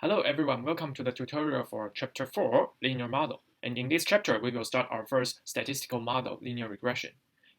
Hello everyone, welcome to the tutorial for Chapter 4, Linear Model. And in this chapter, we will start our first statistical model, linear regression.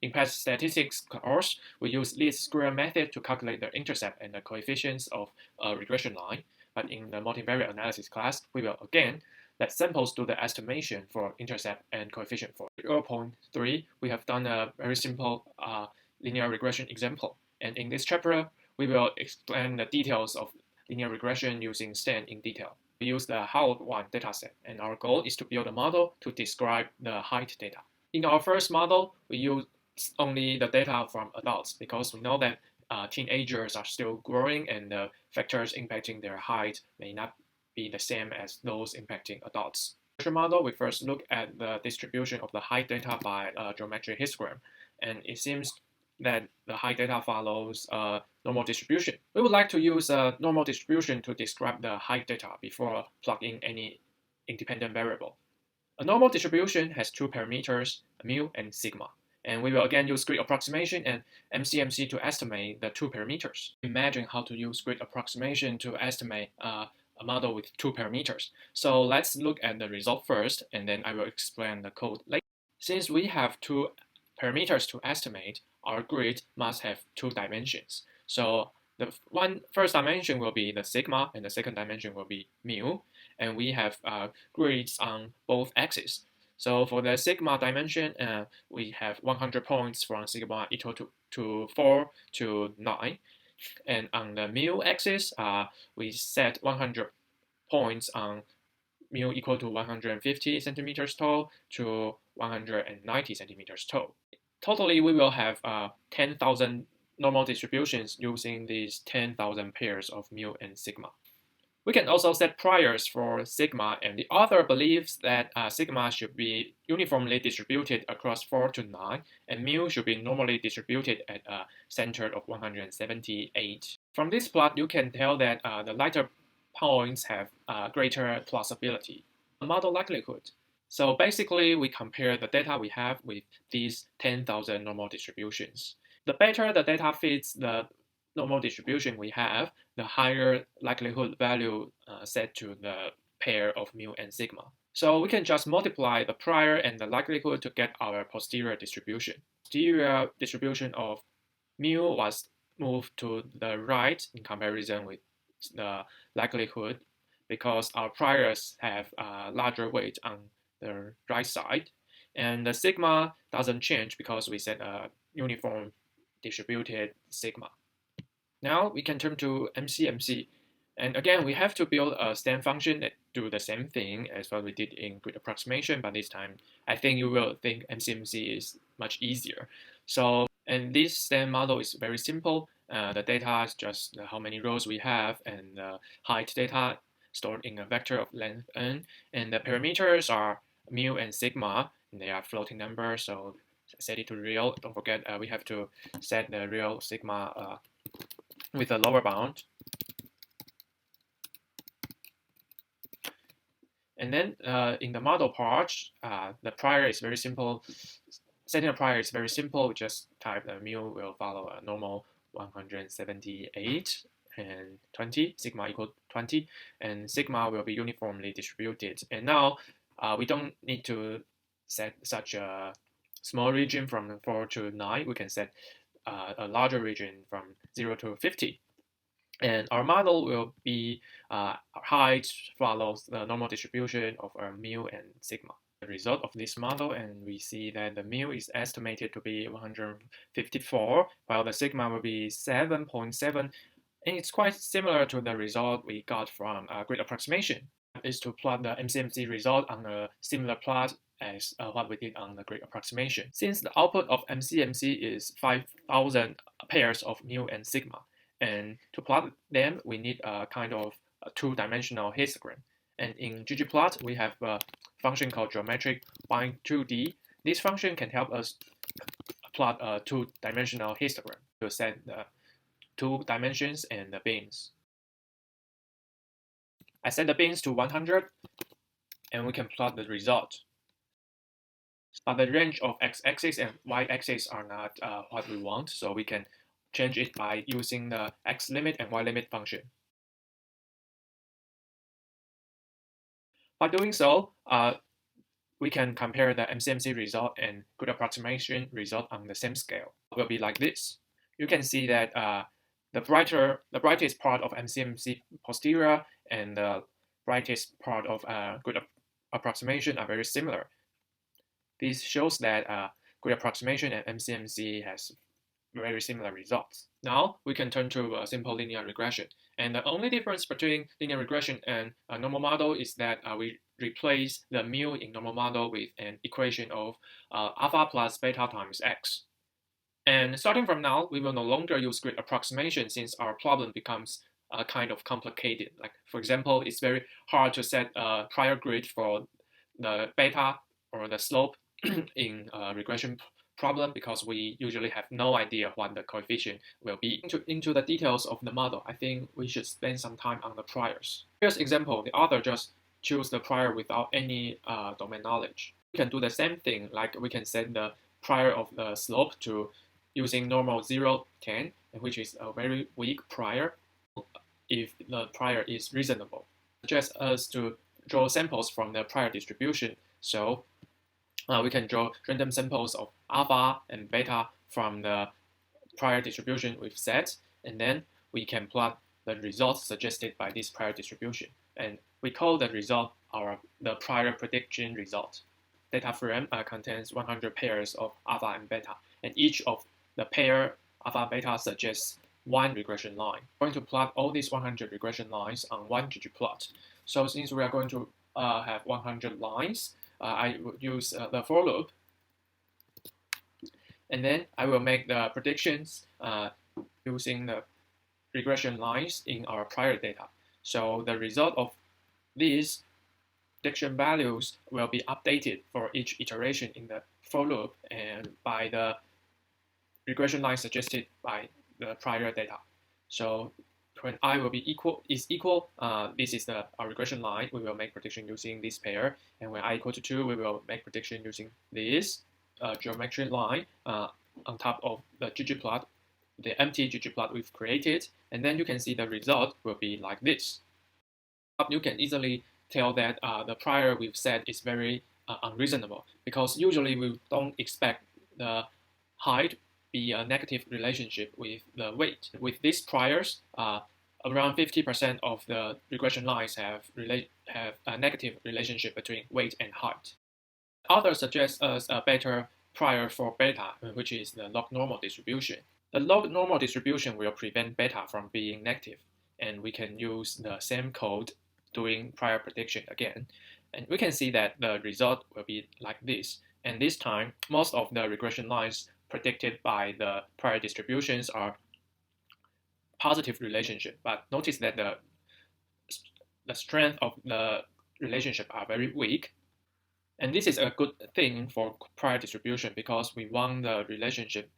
In past statistics course, we use least square method to calculate the intercept and the coefficients of a regression line. But in the multivariate analysis class, we will again let samples do the estimation for intercept and coefficient. For 0.3, we have done a very simple linear regression example. And in this chapter, we will explain the details of linear regression using STAN in detail. We use the HOW1 dataset, and our goal is to build a model to describe the height data. In our first model, we use only the data from adults because we know that teenagers are still growing and the factors impacting their height may not be the same as those impacting adults. In the model, we first look at the distribution of the height data by a geometric histogram, and it seems that the height data follows a normal distribution. We would like to use a normal distribution to describe the height data before plugging any independent variable. A normal distribution has two parameters, mu and sigma. And we will again use grid approximation and MCMC to estimate the two parameters. Imagine how to use grid approximation to estimate a model with two parameters. So let's look at the result first, and then I will explain the code later. Since we have two parameters to estimate, our grid must have two dimensions. So the first dimension will be the sigma, and the second dimension will be mu. And we have grids on both axes. So for the sigma dimension, we have 100 points from sigma equal to 4 to 9. And on the mu axis, we set 100 points on mu equal to 150 centimeters tall to 190 centimeters tall. Totally, we will have 10,000 normal distributions using these 10,000 pairs of mu and sigma. We can also set priors for sigma, and the author believes that sigma should be uniformly distributed across 4 to 9, and mu should be normally distributed at a center of 178. From this plot, you can tell that the lighter points have greater plausibility. Model likelihood. So basically, we compare the data we have with these 10,000 normal distributions. The better the data fits the normal distribution we have, the higher likelihood value set to the pair of mu and sigma. So we can just multiply the prior and the likelihood to get our posterior distribution. Posterior distribution of mu was moved to the right in comparison with the likelihood because our priors have larger weight on the right side, and the sigma doesn't change because we set a uniform distributed sigma. Now we can turn to MCMC, and again we have to build a STAN function that do the same thing as what we did in grid approximation, but this time I think you will think MCMC is much easier. So, and this STAN model is very simple. The data is just how many rows we have, and the height data stored in a vector of length n, and the parameters are mu and sigma, and they are floating numbers, so set it to real. Don't forget we have to set the real sigma with a lower bound. And then in the model part, the prior is very simple. Setting a prior is very simple. We just type the mu will follow a normal 178 and 20, sigma equal 20, and sigma will be uniformly distributed. And now we don't need to set such a small region from 4 to 9. We can set a larger region from 0 to 50. And our model will be height follows the normal distribution of our mu and sigma. The result of this model, and we see that the mu is estimated to be 154, while the sigma will be 7.7, and it's quite similar to the result we got from grid approximation. Is to plot the MCMC result on a similar plot as what we did on the grid approximation. Since the output of MCMC is 5,000 pairs of mu and sigma, and to plot them, we need a kind of a two-dimensional histogram. And in ggplot, we have a function called geometric bind2D. This function can help us plot a two-dimensional histogram to set the two dimensions and the bins. I set the bins to 100, and we can plot the result. But the range of x-axis and y-axis are not what we want, so we can change it by using the x limit and y limit function. By doing so, we can compare the MCMC result and good approximation result on the same scale. It will be like this. You can see that the brightest part of MCMC posterior and the brightest part of good approximation are very similar. This shows that good approximation and MCMC has very similar results. Now we can turn to a simple linear regression. And the only difference between linear regression and a normal model is that we replace the mu in normal model with an equation of alpha plus beta times x. And starting from now, we will no longer use grid approximation since our problem becomes kind of complicated. Like, for example, it's very hard to set a prior grid for the beta or the slope in a regression problem because we usually have no idea what the coefficient will be. Into the details of the model, I think we should spend some time on the priors. Here's example, the author just choose the prior without any domain knowledge. We can do the same thing, like we can set the prior of the slope to using normal 0, 10, which is a very weak prior if the prior is reasonable. Suggest us to draw samples from the prior distribution. So we can draw random samples of alpha and beta from the prior distribution we've set, and then we can plot the results suggested by this prior distribution. And we call the result the prior prediction result. Data frame contains 100 pairs of alpha and beta, and each of the pair alpha beta suggests one regression line. We're going to plot all these 100 regression lines on one ggplot. So since we are going to have 100 lines, I would use the for loop, and then I will make the predictions using the regression lines in our prior data. So the result of these prediction values will be updated for each iteration in the for loop and by the regression line suggested by the prior data. So when I will be equal, this is our regression line. We will make prediction using this pair. And when I equal to 2, we will make prediction using this geometric line on top of the ggplot, the empty ggplot we've created. And then you can see the result will be like this. You can easily tell that the prior we've set is very unreasonable because usually we don't expect the height be a negative relationship with the weight. With these priors, around 50% of the regression lines have a negative relationship between weight and height. Author suggests us a better prior for beta, which is the log normal distribution. The log normal distribution will prevent beta from being negative, and we can use the same code doing prior prediction again. And we can see that the result will be like this. And this time, most of the regression lines predicted by the prior distributions are positive relationship, but notice that the strength of the relationship are very weak. And this is a good thing for prior distribution because we want the relationship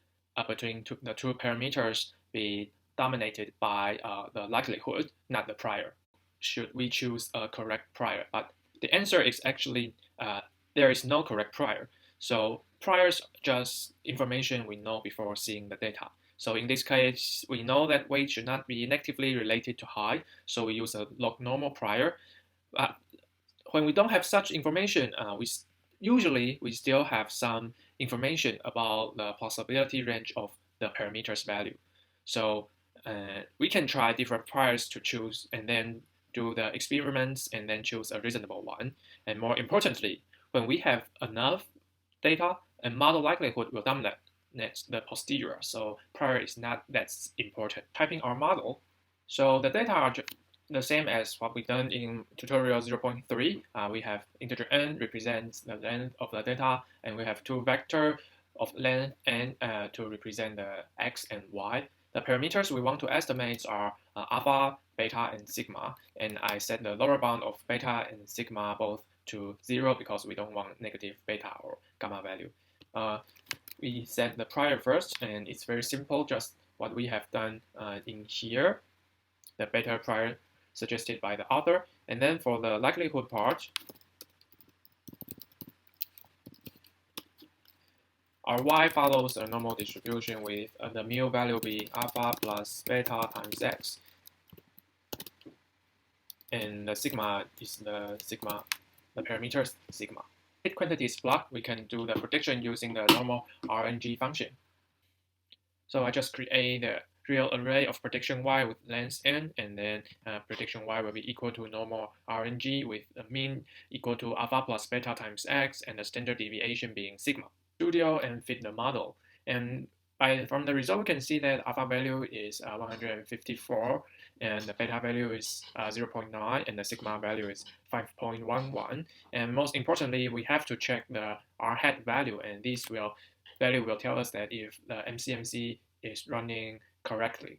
between the two parameters be dominated by the likelihood, not the prior. Should we choose a correct prior? But the answer is actually there is no correct prior. So priors just information we know before seeing the data. So in this case, we know that weight should not be negatively related to height, so we use a log normal prior. But when we don't have such information, we still have some information about the possibility range of the parameters value. So we can try different priors to choose and then do the experiments and then choose a reasonable one. And more importantly, when we have enough data, a model likelihood will dominate the posterior, so prior is not that important. Typing our model, so the data are the same as what we done in tutorial 0.3. We have integer n represents the length of the data, and we have two vector of length n to represent the x and y. The parameters we want to estimate are alpha, beta, and sigma, and I set the lower bound of beta and sigma both to 0 because we don't want negative beta or gamma value. We set the prior first, and it's very simple, just what we have done in here, the beta prior suggested by the author. And then for the likelihood part, our y follows a normal distribution with the mu value being alpha plus beta times x. And the sigma is the sigma the parameter sigma. With quantities block, we can do the prediction using the normal ENG function. So I just create the real array of prediction y with length n, and then prediction y will be equal to normal RNG with a mean equal to alpha plus beta times x, and the standard deviation being sigma. Studio and fit the model. And from the result, we can see that alpha value is 154, and the beta value is 0.9, and the sigma value is 5.11. And most importantly, we have to check the R hat value, and this value will tell us that if the MCMC is running correctly.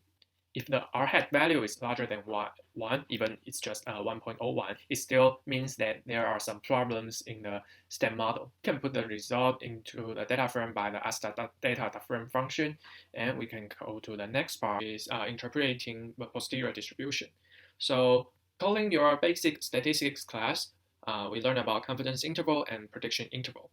If the R hat value is larger than 1, even it's just 1.01, it still means that there are some problems in the STEM model. We can put the result into the data frame by the ASDA.data.frame function, and we can go to the next part, is interpreting the posterior distribution. So calling your basic statistics class, we learn about confidence interval and prediction interval.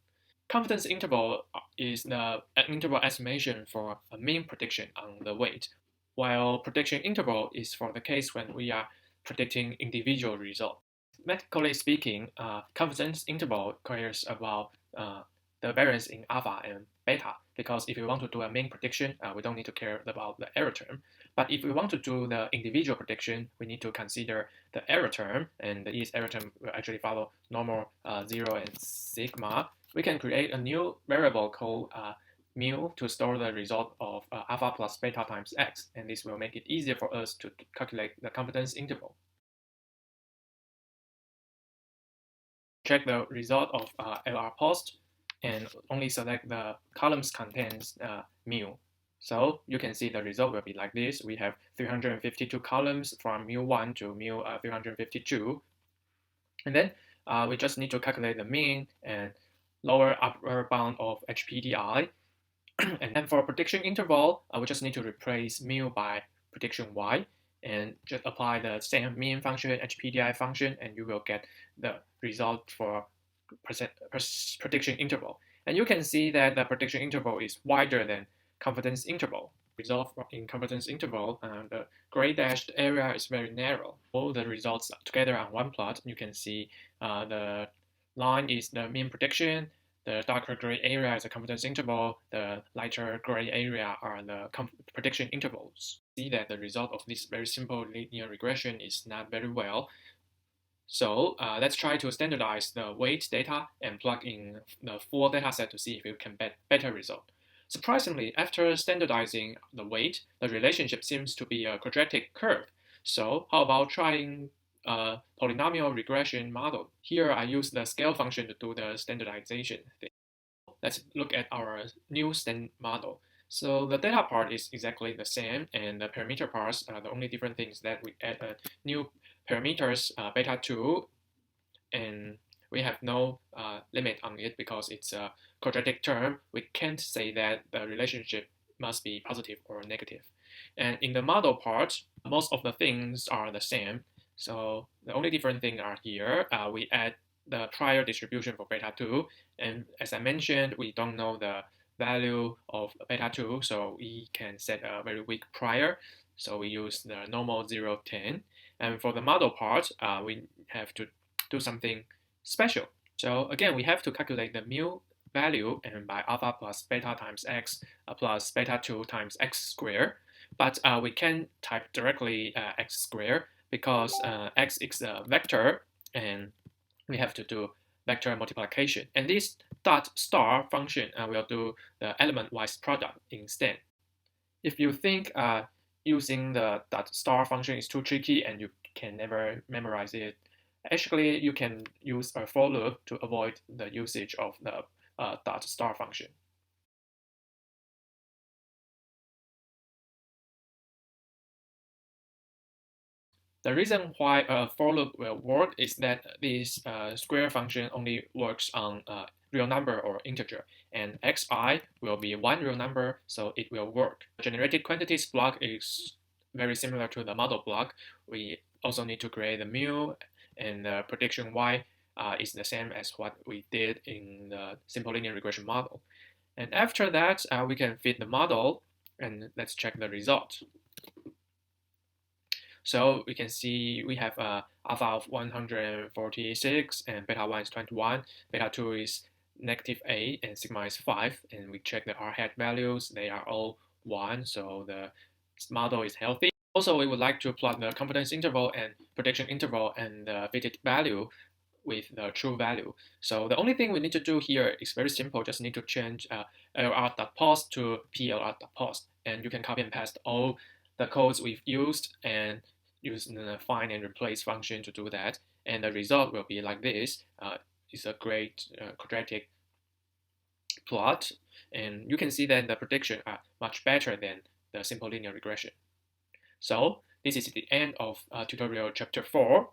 Confidence interval is the interval estimation for a mean prediction on the weight, while prediction interval is for the case when we are predicting individual results. Mathematically speaking, confidence interval cares about the variance in alpha and beta, because if we want to do a mean prediction, we don't need to care about the error term. But if we want to do the individual prediction, we need to consider the error term, and this error term will actually follow normal, 0, and sigma. We can create a new variable called mu to store the result of alpha plus beta times x, and this will make it easier for us to calculate the confidence interval. Check the result of LR post and only select the columns contains mu. So you can see the result will be like this. We have 352 columns from mu1 to mu 352. And then we just need to calculate the mean and lower upper bound of HPDI. And then for prediction interval, we just need to replace mu by prediction y, and just apply the same mean function, HPDI function, and you will get the result for prediction interval. And you can see that the prediction interval is wider than confidence interval. Result in confidence interval, the gray dashed area is very narrow. All the results together on one plot, you can see the line is the mean prediction, the darker gray area is the confidence interval, the lighter gray area are the prediction intervals. See that the result of this very simple linear regression is not very well. So let's try to standardize the weight data and plug in the full dataset to see if you can get better result. Surprisingly, after standardizing the weight, the relationship seems to be a quadratic curve. So how about trying a polynomial regression model? Here I use the scale function to do the standardization thing. Let's look at our new STEM model. So the data part is exactly the same, and the parameter parts, the only different thing is that we add a new parameters beta 2, and we have no limit on it because it's a quadratic term. We can't say that the relationship must be positive or negative. And in the model part, most of the things are the same. So the only different thing are here. We add the prior distribution for beta 2, and as I mentioned, we don't know the value of beta 2, so we can set a very weak prior. So we use the normal 0, 10. And for the model part, we have to do something special. So again, we have to calculate the mu value, and by alpha plus beta times x plus beta 2 times x squared. But we can type directly x squared because x is a vector, and we have to do vector multiplication. And this dot star function will do the element-wise product instead. If you think using the dot star function is too tricky and you can never memorize it, actually you can use a for loop to avoid the usage of the dot star function. The reason why a for loop will work is that this square function only works on real number or integer, and xi will be one real number, so it will work. The generated quantities block is very similar to the model block. We also need to create the mu, and the prediction y is the same as what we did in the simple linear regression model. And after that, we can fit the model, and let's check the result. So we can see we have alpha of 146 and beta 1 is 21, beta 2 is -8 and sigma is 5, and we check the R hat values, they are all 1, so the model is healthy. Also, we would like to plot the confidence interval and prediction interval and the fitted value with the true value. So the only thing we need to do here is very simple, just need to change lr.post to plr.post, and you can copy and paste all the codes we've used and use the find and replace function to do that, and the result will be like this. It's a great quadratic plot, and you can see that the prediction are much better than the simple linear regression. So this is the end of tutorial chapter 4.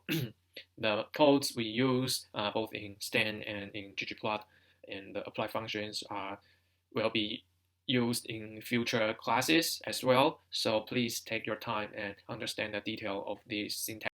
The codes we use both in Stan and in ggplot and the apply functions will be used in future classes as well. So please take your time and understand the detail of this syntax.